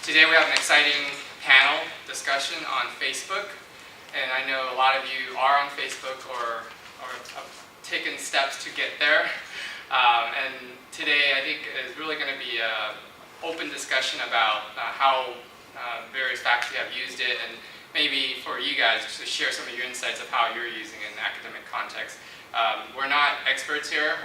Today we have an exciting panel discussion on Facebook, and I know a lot of you are on Facebook or have taken steps to get there. And today I think is really going to be an open discussion about how various faculty have used it, and maybe for you guys to share some of your insights of how you're using it in an academic context. We're not experts here.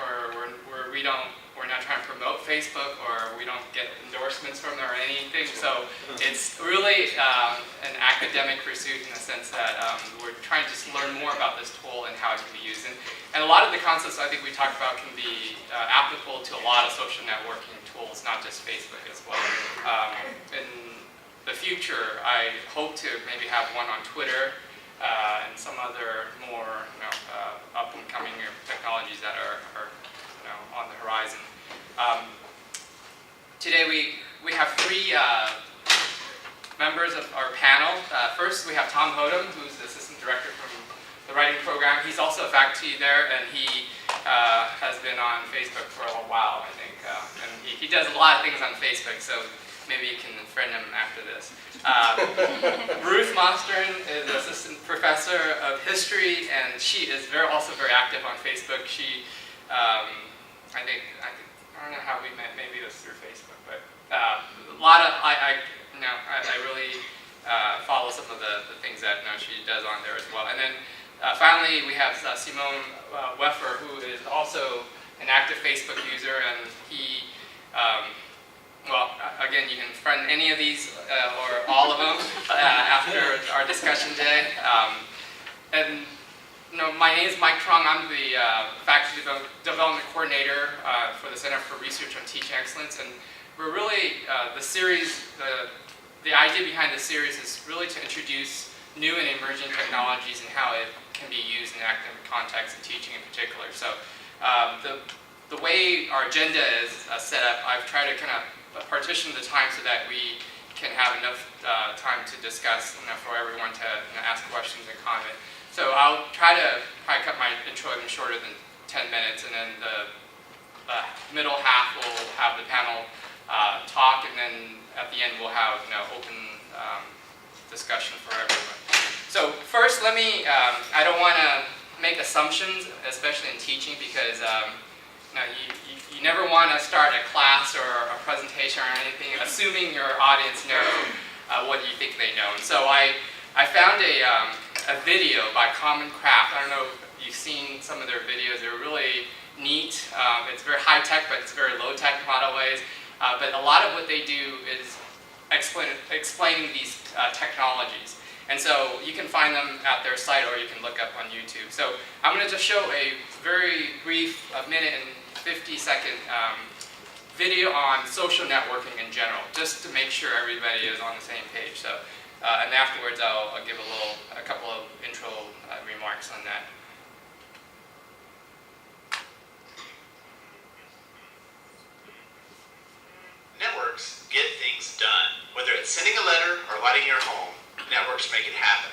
We're not trying to promote Facebook, or we don't get endorsements from them or anything. So it's really an academic pursuit in the sense that we're trying to just learn more about this tool and how it can be used. And a lot of the concepts I think we talked about can be applicable to a lot of social networking tools, not just Facebook as well. In the future, I hope to maybe have one on Twitter and some other more up-and-coming technologies that are on the horizon. Today we have three members of our panel. First we have Tom Hodum, who's the assistant director from the writing program. He's also a faculty there, and he has been on Facebook for a while, I think. And he does a lot of things on Facebook, so maybe you can friend him after this. Ruth Mostern is an assistant professor of history, and she is also very active on Facebook. She, I don't know how we met. Maybe it was through Facebook, but a lot of I really follow some of the things that she does on there as well. And then finally we have Simone Weffer, who is also an active Facebook user, and he. Well, again, you can friend any of these or all of them after our discussion today. My name is Mike Trung. I'm the Faculty Development Coordinator for the Center for Research on Teaching Excellence, and we're really the series. The idea behind the series is really to introduce new and emerging technologies and how it can be used in academic context and teaching in particular. So, the way our agenda is set up, I've tried to kind of partition the time so that we can have enough time to discuss, for everyone to ask questions and comment. So I'll try to probably cut my intro even shorter than 10 minutes, and then the middle half we'll have the panel talk, and then at the end we'll have open discussion for everyone. So first, let me, I don't want to make assumptions, especially in teaching, because you never want to start a class or a presentation or anything assuming your audience knows what you think they know. And so I found a video by Common Craft. I don't know if you've seen some of their videos. They're really neat. It's very high-tech, but it's very low-tech in a lot of ways. But a lot of what they do is explaining these technologies. And so you can find them at their site, or you can look up on YouTube. So I'm going to just show a very brief, minute and 50-second video on social networking in general, just to make sure everybody is on the same page. So, and afterwards I'll give a couple of intro remarks on that. Networks get things done. Whether it's sending a letter or lighting your home, networks make it happen.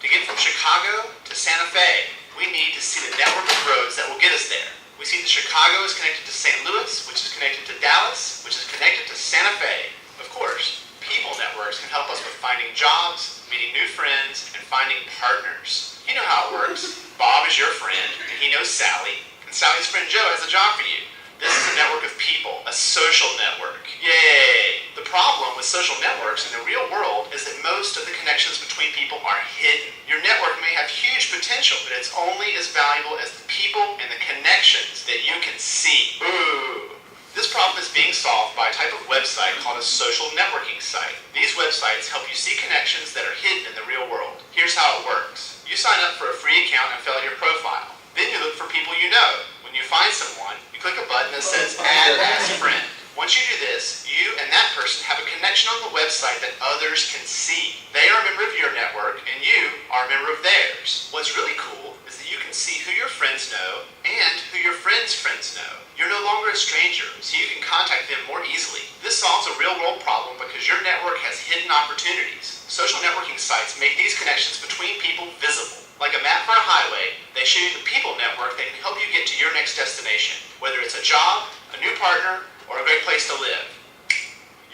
To get from Chicago to Santa Fe, we need to see the network of roads that will get us there. We see that Chicago is connected to St. Louis, which is connected to Dallas, which is connected to Santa Fe. Of course, people networks can help us with finding jobs, meeting new friends, and finding partners. You know how it works. Bob is your friend, and he knows Sally, and Sally's friend Joe has a job for you. This is a network of people, a social network. Yay! The problem with social networks in the real world is that most of the connections between people are hidden. Your network may have huge potential, but it's only as valuable as the people and the connections that you can see. Ooh! This problem is being solved by a type of website called a social networking site. These websites help you see connections that are hidden in the real world. Here's how it works. You sign up for a free account and fill out your profile. Then you look for people you know. When you find someone, you click a button that says Add as Friend. Once you do this, you and that person have a connection on the website that others can see. They are a member of your network, and you are a member of theirs. What's really cool is that you can see who your friends know and who your friends' friends know. You're no longer a stranger, so you can contact them more easily. This solves a real-world problem because your network has hidden opportunities. Social networking sites make these connections between people visible. Like a map for a highway, they show you the people network that can help you get to your next destination, whether it's a job, a new partner, or a great place to live.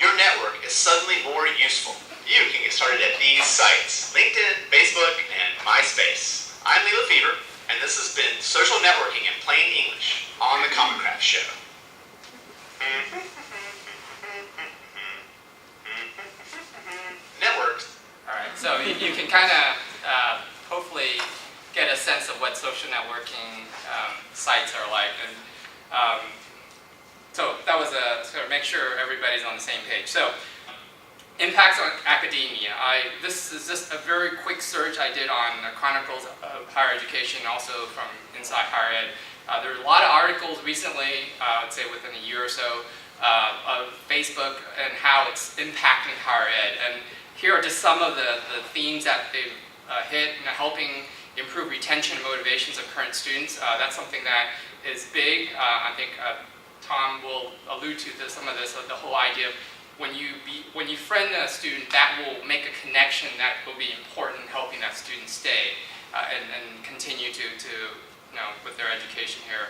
your network is suddenly more useful. You can get started at these sites: LinkedIn, Facebook, and MySpace. I'm Lee Lefevre, and this has been Social Networking in Plain English on the Common Craft Show. Networks. All right, so you can kind of hopefully get a sense of what social networking sites are like, and so that was to make sure everybody's on the same page. So impacts on academia. This is just a very quick search I did on Chronicles of Higher Education, also from Inside Higher Ed. There are a lot of articles recently, I'd say within a year or so, of Facebook and how it's impacting higher ed. And here are just some of the themes that they've hit in helping improve retention and motivations of current students. That's something that is big. I think Tom will allude to some of this, the whole idea of when you friend a student, that will make a connection that will be important in helping that student stay and continue to with their education here.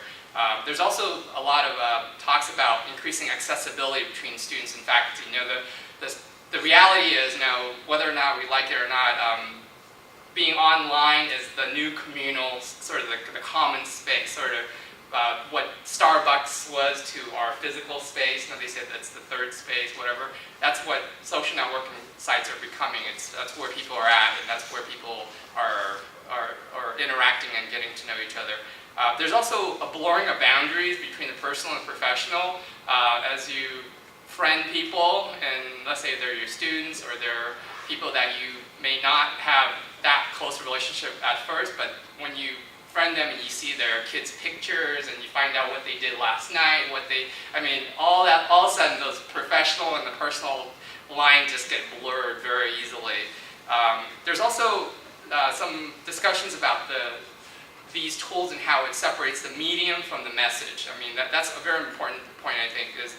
There's also a lot of talks about increasing accessibility between students and faculty. The reality is, whether or not we like it or not, being online is the new communal, sort of the common space, sort of what Starbucks was to our physical space. They said that's the third space, whatever. That's what social networking sites are becoming. That's where people are at, and that's where people are interacting and getting to know each other. There's also a blurring of boundaries between the personal and professional. As you friend people, and let's say they're your students or they're people that you may not have that close a relationship at first, but when you friend them and you see their kids' pictures and you find out what they did last night, all of a sudden those professional and the personal lines just get blurred very easily. There's also some discussions about these tools and how it separates the medium from the message. That's a very important point, I think, is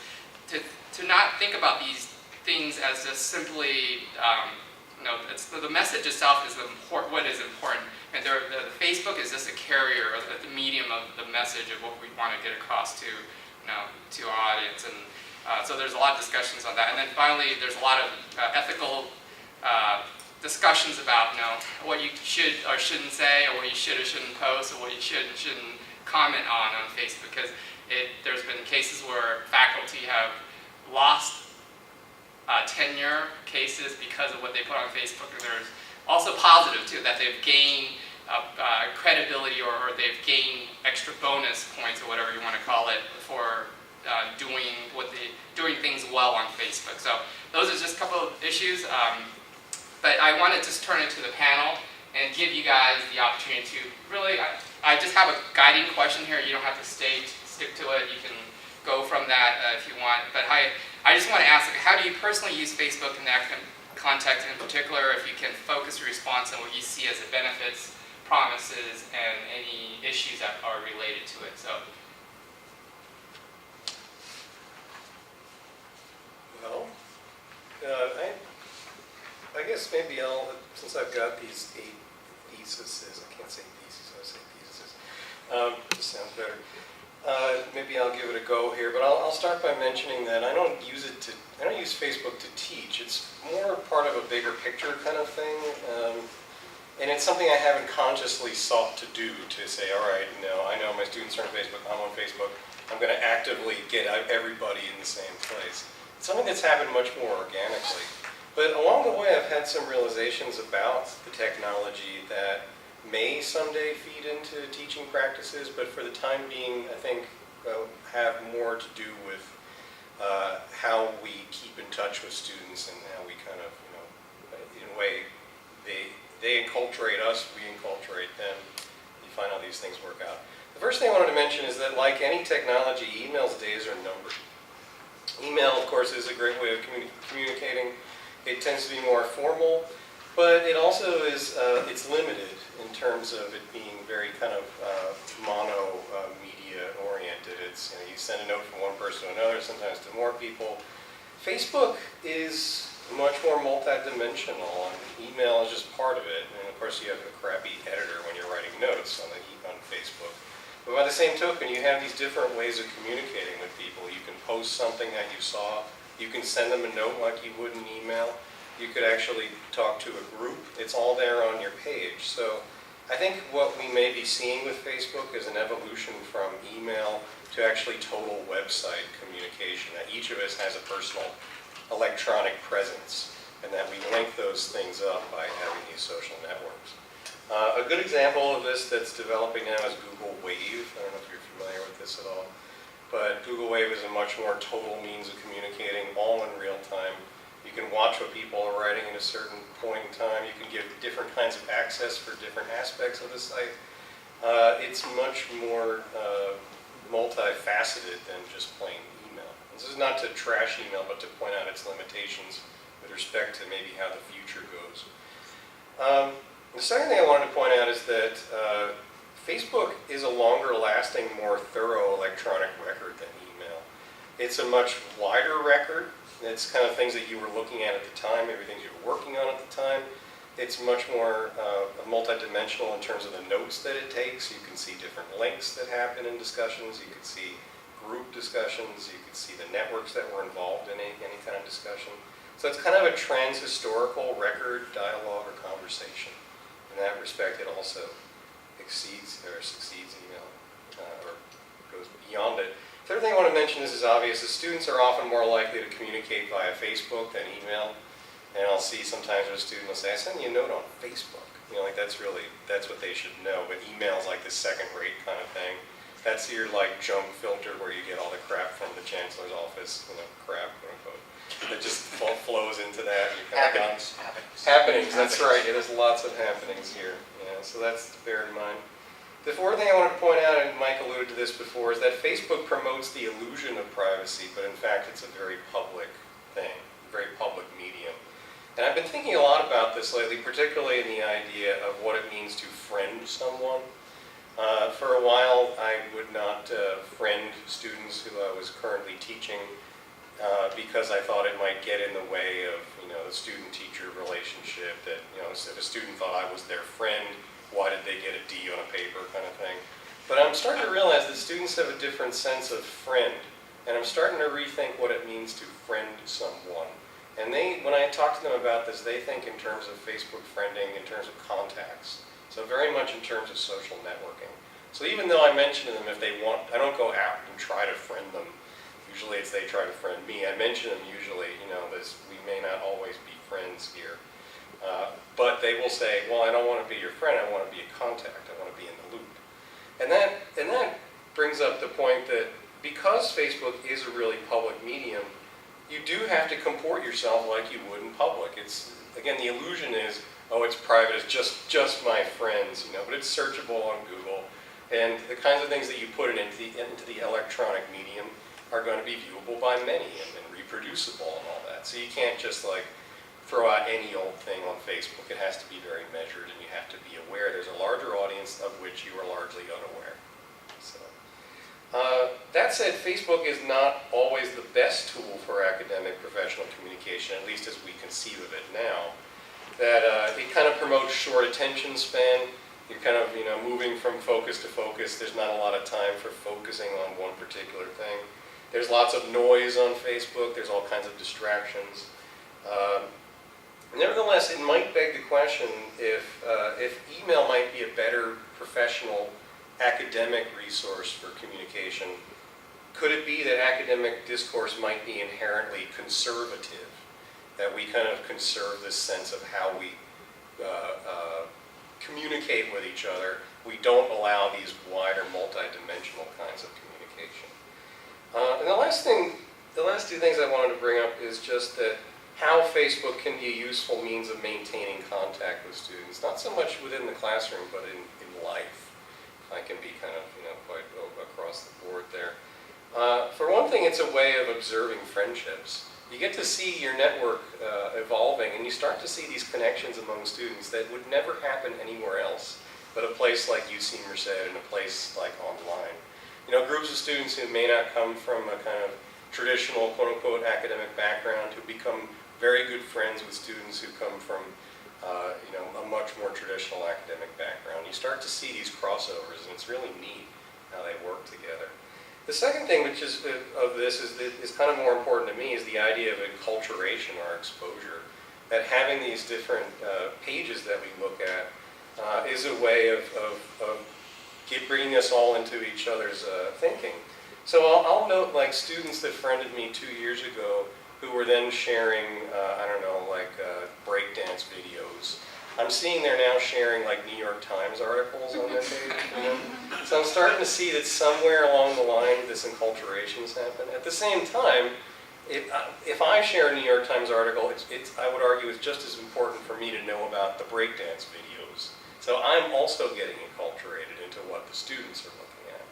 to not think about these things as just simply, the message itself is what is important. And the Facebook is just a carrier, the medium of the message of what we want to get across to our audience. And so there's a lot of discussions on that. And then finally, there's a lot of ethical discussions about what you should or shouldn't say, or what you should or shouldn't post, or what you should and shouldn't comment on Facebook. Because there's been cases where faculty have lost tenure cases because of what they put on Facebook. And there's also positive too, that they've gained credibility or they've gained extra bonus points or whatever you want to call it for doing things well on Facebook. So those are just a couple of issues. But I want to just turn it to the panel and give you guys the opportunity to really, I just have a guiding question here. You don't have to stick to it. You can go from that if you want. But I just want to ask, how do you personally use Facebook in that context, in particular, if you can focus your response on what you see as the benefits, promises, and any issues that are related to it. So. Well, I guess maybe since I've got these 8 theses, I can't say theses, I say theses, just sounds better. Maybe I'll give it a go here, but I'll start by mentioning that I don't use Facebook to teach. It's more part of a bigger picture kind of thing, and it's something I haven't consciously sought to do, to say, all right, I know my students are on Facebook, I'm on Facebook, I'm going to actively get everybody in the same place. It's something that's happened much more organically. But along the way, I've had some realizations about the technology that may someday feed into teaching practices, but for the time being, I think have more to do with how we keep in touch with students and how we kind of, in a way, they enculturate us, we enculturate them. You find how these things work out. The first thing I wanted to mention is that, like any technology, email's days are numbered. Email, of course, is a great way of communicating. It tends to be more formal, but it also is, it's limited in terms of it being very kind of media oriented. It's, you send a note from one person to another, sometimes to more people. Facebook is much more multidimensional, and email is just part of it. And of course, you have a crappy editor when you're writing notes on Facebook. But by the same token, you have these different ways of communicating with people. You can post something that you saw You can send them a note like you would an email. You could actually talk to a group. It's all there on your page. So I think what we may be seeing with Facebook is an evolution from email to actually total website communication, that each of us has a personal electronic presence, and that we link those things up by having these social networks. A good example of this that's developing now is Google Wave. I don't know if you're familiar with this at all, but Google Wave is a much more total means of communicating, all in real time. You can watch what people are writing at a certain point in time. You can give different kinds of access for different aspects of the site. It's much more multifaceted than just plain email. This is not to trash email, but to point out its limitations with respect to maybe how the future goes. The second thing I wanted to point out is that Facebook is a longer lasting, more thorough electronic record than email. It's a much wider record. It's kind of things that you were looking at the time, maybe things you were working on at the time. It's much more multidimensional in terms of the notes that it takes. You can see different links that happen in discussions. You can see group discussions. You can see the networks that were involved in any kind of discussion. So it's kind of a trans-historical record, dialogue, or conversation. In that respect, it also succeeds email, or goes beyond it. Third thing I want to mention, this is obvious, is students are often more likely to communicate via Facebook than email. And I'll see sometimes when a student will say, I sent you a note on Facebook. You know, like that's what they should know. But email's like this second-rate kind of thing. That's your like junk filter where you get all the crap from the chancellor's office, crap, quote unquote. That just flows into that. Happenings, that's right. Yeah, there's lots of happenings here. Yeah, so that's to bear in mind. The fourth thing I wanted to point out, and Mike alluded to this before, is that Facebook promotes the illusion of privacy, but in fact it's a very public thing, a very public medium. And I've been thinking a lot about this lately, particularly in the idea of what it means to friend someone. For a while, I would not friend students who I was currently teaching because I thought it might get in the way of, the student-teacher relationship. That, if a student thought I was their friend, why did they get a D on a paper, kind of thing. But I'm starting to realize that students have a different sense of friend, and I'm starting to rethink what it means to friend someone. And when I talk to them about this, they think in terms of Facebook friending, in terms of contacts. So very much in terms of social networking. So even though I mention to them if they want, I don't go out and try to friend them. Usually it's they try to friend me. I mention them usually, we may not always be friends here. But they will say, well, I don't want to be your friend, I want to be a contact, I want to be in the loop. And that brings up the point that because Facebook is a really public medium, you do have to comport yourself like you would in public. It's, again, the illusion is, oh, it's private, it's just my friends, but it's searchable on Google. And the kinds of things that you put into the electronic medium are going to be viewable by many and reproducible and all that. So you can't just throw out any old thing on Facebook. It has to be very measured, and you have to be aware there's a larger audience of which you are largely unaware. So, that said, Facebook is not always the best tool for academic professional communication, at least as we conceive of it now. That it kind of promotes short attention span. You're kind of moving from focus to focus. There's not a lot of time for focusing on one particular thing. There's lots of noise on Facebook. There's all kinds of distractions. Nevertheless, it might beg the question if email might be a better professional academic resource for communication. Could it be that academic discourse might be inherently conservative? That we kind of conserve this sense of how we communicate with each other. We don't allow these wider, multidimensional kinds of communication. And the last two things I wanted to bring up is just that how Facebook can be a useful means of maintaining contact with students, not so much within the classroom, but in life. I can be kind of, quite across the board there. For one thing, it's a way of observing friendships. You get to see your network evolving, and you start to see these connections among students that would never happen anywhere else, but a place like UC Merced and a place like online. Groups of students who may not come from a kind of traditional, quote-unquote, academic background who become very good friends with students who come from, a much more traditional academic background. You start to see these crossovers, and it's really neat how they work together. The second thing, which is of this, is kind of more important to me, is the idea of enculturation or exposure. That having these different pages that we look at is a way of bringing us all into each other's thinking. So I'll note like students that friended me 2 years ago who were then sharing, I don't know, like breakdance videos. I'm seeing they're now sharing like New York Times articles on their page. You know? So I'm starting to see that somewhere along the line this enculturation's happened. At the same time, if I share a New York Times article, I would argue it's just as important for me to know about the breakdance videos. So I'm also getting enculturated into what the students are looking at.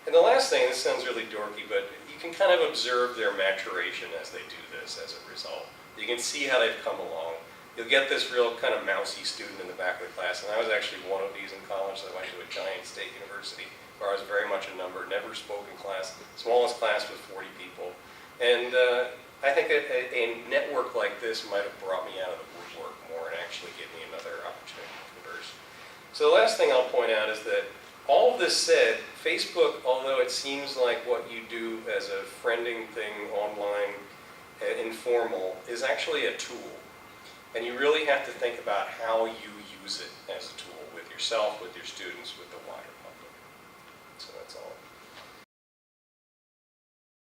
And the last thing, this sounds really dorky, but you can kind of observe their maturation as they do this as a result. You can see how they've come along. You'll get this real kind of mousy student in the back of the class, and I was actually one of these in college. So I went to a giant state university where I was very much a number, never spoke in class, smallest class with 40 people. And I think a network like this might have brought me out of the woodwork more and actually give me another opportunity to converse. So the last thing I'll point out is that all of this said, Facebook, although it seems like what you do as a friending thing online, informal, is actually a tool. And you really have to think about how you use it as a tool with yourself, with your students, with the wider public. So that's all.